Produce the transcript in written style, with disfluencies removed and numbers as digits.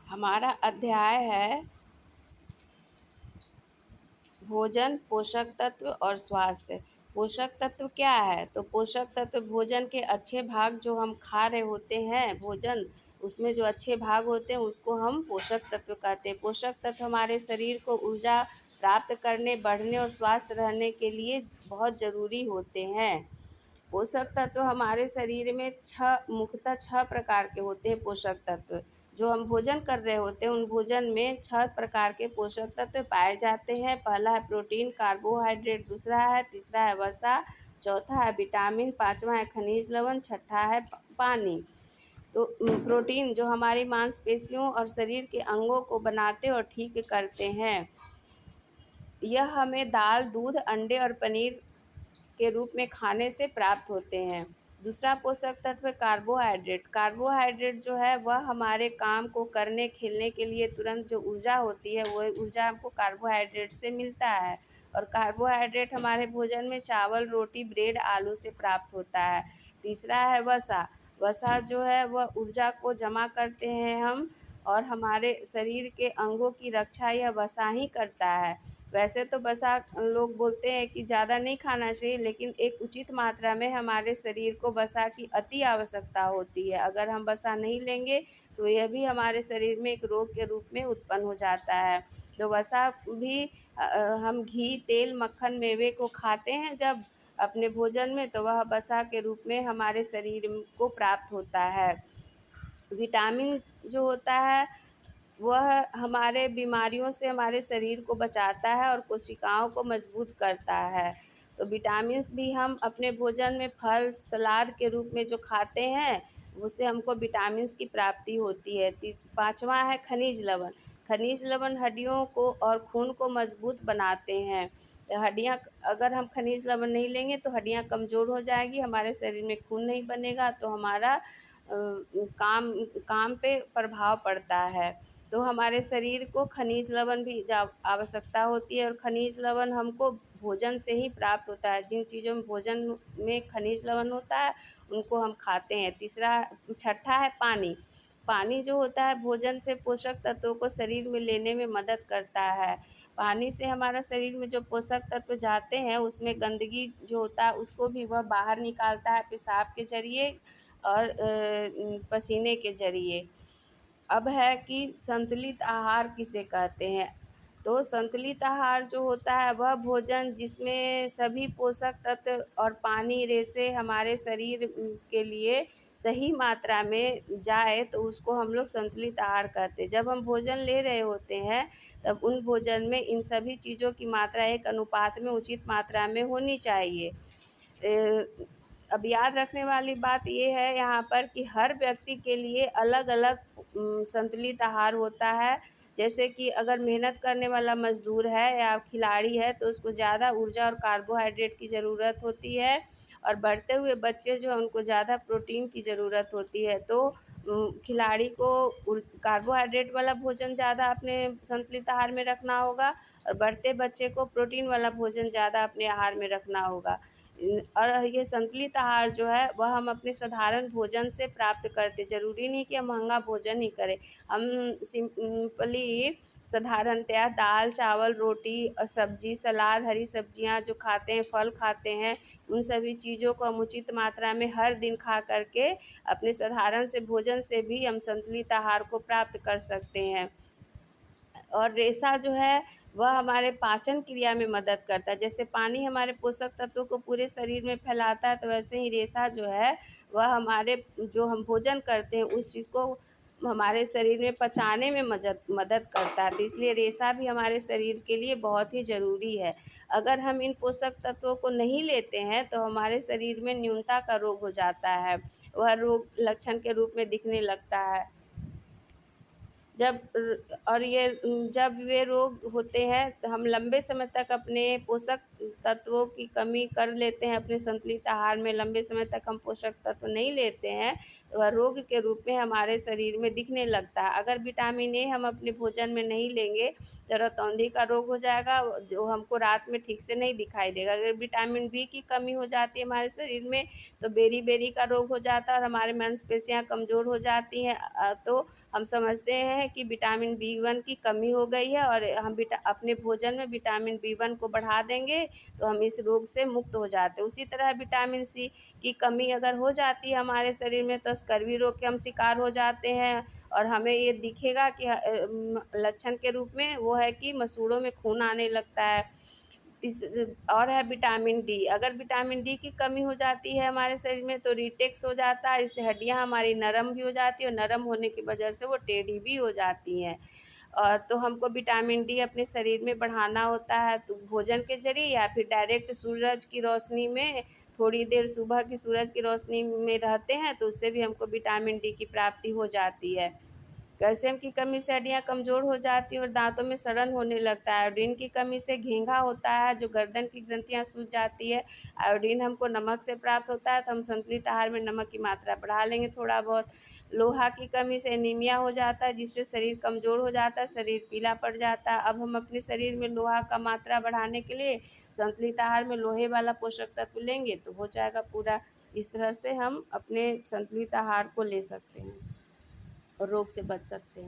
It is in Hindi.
हमारा अध्याय है भोजन, पोषक तत्व और स्वास्थ्य। पोषक तत्व क्या है? तो पोषक तत्व भोजन के अच्छे भाग जो हम खा रहे होते हैं भोजन, उसमें जो अच्छे भाग होते हैं उसको हम पोषक तत्व कहते हैं। पोषक तत्व हमारे शरीर को ऊर्जा प्राप्त करने, बढ़ने और स्वस्थ रहने के लिए बहुत ज़रूरी होते हैं। पोषक तत्व हमारे शरीर में मुख्यतः 6 प्रकार के होते हैं पोषक तत्व। जो हम भोजन कर रहे होते हैं उन भोजन में 6 प्रकार के पोषक तत्व पाए जाते हैं। पहला है प्रोटीन, कार्बोहाइड्रेट, दूसरा है, तीसरा है वसा, चौथा है विटामिन, पाँचवा है खनिज लवण, छठा है पानी। तो प्रोटीन जो हमारी मांसपेशियों और शरीर के अंगों को बनाते और ठीक करते हैं। यह हमें दाल, दूध, अंडे और पनीर के रूप में खाने से प्राप्त होते हैं। दूसरा पोषक तत्व है कार्बोहाइड्रेट। कार्बोहाइड्रेट जो है वह हमारे काम को करने, खेलने के लिए तुरंत जो ऊर्जा होती है वह ऊर्जा हमको कार्बोहाइड्रेट से मिलता है। और कार्बोहाइड्रेट हमारे भोजन में चावल, रोटी, ब्रेड, आलू से प्राप्त होता है। तीसरा है वसा। वसा जो है वह ऊर्जा को जमा करते हैं हम, और हमारे शरीर के अंगों की रक्षा यह वसा ही करता है। वैसे तो वसा लोग बोलते हैं कि ज़्यादा नहीं खाना चाहिए, लेकिन एक उचित मात्रा में हमारे शरीर को वसा की अति आवश्यकता होती है। अगर हम वसा नहीं लेंगे तो यह भी हमारे शरीर में एक रोग के रूप में उत्पन्न हो जाता है। तो वसा भी हम घी, तेल, मक्खन, मेवे को खाते हैं जब अपने भोजन में, तो वह वसा के रूप में हमारे शरीर को प्राप्त होता है। विटामिन जो होता है वह हमारे बीमारियों से हमारे शरीर को बचाता है और कोशिकाओं को मजबूत करता है। तो विटामिन्स भी हम अपने भोजन में फल, सलाद के रूप में जो खाते हैं उससे हमको विटामिन्स की प्राप्ति होती है। पाँचवा है खनिज लवण। खनिज लवण हड्डियों को और खून को मजबूत बनाते हैं। हड्डियाँ, अगर हम खनिज लवण नहीं लेंगे तो हड्डियाँ कमज़ोर हो जाएगी, हमारे शरीर में खून नहीं बनेगा, तो हमारा काम काम पे प्रभाव पड़ता है। तो हमारे शरीर को खनिज लवण भी आवश्यकता होती है, और खनिज लवण हमको भोजन से ही प्राप्त होता है। जिन चीज़ों में भोजन में खनिज लवण होता है उनको हम खाते हैं। छठा है पानी। पानी जो होता है भोजन से पोषक तत्वों को शरीर में लेने में मदद करता है। पानी से हमारा शरीर में जो पोषक तत्व जाते हैं उसमें गंदगी जो होता है उसको भी वह बाहर निकालता है पेशाब के ज़रिए और पसीने के ज़रिए। अब है कि संतुलित आहार किसे कहते हैं? तो संतुलित आहार जो होता है वह भोजन जिसमें सभी पोषक तत्व और पानी, रेशे हमारे शरीर के लिए सही मात्रा में जाए तो उसको हम लोग संतुलित आहार कहते हैं। जब हम भोजन ले रहे होते हैं तब उन भोजन में इन सभी चीज़ों की मात्रा एक अनुपात में, उचित मात्रा में होनी चाहिए। अब याद रखने वाली बात ये है यहाँ पर कि हर व्यक्ति के लिए अलग-अलग संतुलित आहार होता है। जैसे कि अगर मेहनत करने वाला मज़दूर है या खिलाड़ी है तो उसको ज़्यादा ऊर्जा और कार्बोहाइड्रेट की ज़रूरत होती है, और बढ़ते हुए बच्चे जो हैं उनको ज़्यादा प्रोटीन की ज़रूरत होती है। तो खिलाड़ी को कार्बोहाइड्रेट वाला भोजन ज़्यादा अपने संतुलित आहार में रखना होगा, और बढ़ते बच्चे को प्रोटीन वाला भोजन ज़्यादा अपने आहार में रखना होगा। और ये संतुलित आहार जो है वह हम अपने साधारण भोजन से प्राप्त करते, ज़रूरी नहीं कि हम महंगा भोजन ही करें। हम सिंपली साधारणतया दाल, चावल, रोटी और सब्ज़ी, सलाद, हरी सब्जियां जो खाते हैं, फल खाते हैं, उन सभी चीज़ों को हम उचित मात्रा में हर दिन खा करके अपने साधारण से भोजन से भी हम संतुलित आहार को प्राप्त कर सकते हैं। और रेशा जो है वह हमारे पाचन क्रिया में मदद करता है। जैसे पानी हमारे पोषक तत्वों को पूरे शरीर में फैलाता है, तो वैसे ही रेशा जो है वह हमारे जो हम भोजन करते हैं उस चीज़ को हमारे शरीर में पचाने में मदद करता है। तो इसलिए रेशा भी हमारे शरीर के लिए बहुत ही ज़रूरी है। अगर हम इन पोषक तत्वों को नहीं लेते हैं तो हमारे शरीर में न्यूनता का रोग हो जाता है, वह रोग लक्षण के रूप में दिखने लगता है। जब वे रोग होते हैं तो हम लंबे समय तक अपने पोषक तत्वों की कमी कर लेते हैं। अपने संतुलित आहार में लंबे समय तक हम पोषक तत्व नहीं लेते हैं तो वह रोग के रूप में हमारे शरीर में दिखने लगता है। अगर विटामिन ए हम अपने भोजन में नहीं लेंगे तो रतौंधी का रोग हो जाएगा, जो हमको रात में ठीक से नहीं दिखाई देगा। अगर विटामिन बी की कमी हो जाती है हमारे शरीर में तो बेरी का रोग हो जाता है और हमारी मांसपेशियाँ कमज़ोर हो जाती हैं। तो हम समझते हैं कि विटामिन बी1 की कमी हो गई है और हम अपने भोजन में विटामिन बी1 को बढ़ा देंगे तो हम इस रोग से मुक्त हो जाते हैं। उसी तरह विटामिन सी की कमी अगर हो जाती है हमारे शरीर में तो स्कर्वी रोग के हम शिकार हो जाते हैं और हमें ये दिखेगा कि लक्षण के रूप में वो है कि मसूड़ों में खून आने लगता है। तीस और है विटामिन डी। अगर विटामिन डी की कमी हो जाती है हमारे शरीर में तो रिटेक्स हो जाता है, इससे हड्डियाँ हमारी नरम भी हो जाती है और नरम होने की वजह से वो टेढ़ी भी हो जाती हैं। और तो हमको विटामिन डी अपने शरीर में बढ़ाना होता है तो भोजन के ज़रिए या फिर डायरेक्ट सूरज की रोशनी में थोड़ी देर सुबह की सूरज की रोशनी में रहते हैं तो उससे भी हमको विटामिन डी की प्राप्ति हो जाती है। कैल्शियम की कमी से हड्डियाँ कमज़ोर हो जाती हैं और दांतों में सड़न होने लगता है। आयोडीन की कमी से घेंघा होता है जो गर्दन की ग्रंथियाँ सूज जाती है। आयोडीन हमको नमक से प्राप्त होता है तो हम संतुलित आहार में नमक की मात्रा बढ़ा लेंगे थोड़ा बहुत। लोहा की कमी से एनीमिया हो जाता है जिससे शरीर कमज़ोर हो जाता है, शरीर पीला पड़ जाता है। अब हम अपने शरीर में लोहा का मात्रा बढ़ाने के लिए संतुलित आहार में लोहे वाला पोषक तत्व लेंगे तो हो जाएगा पूरा। इस तरह से हम अपने संतुलित आहार को ले सकते हैं और रोग से बच सकते हैं।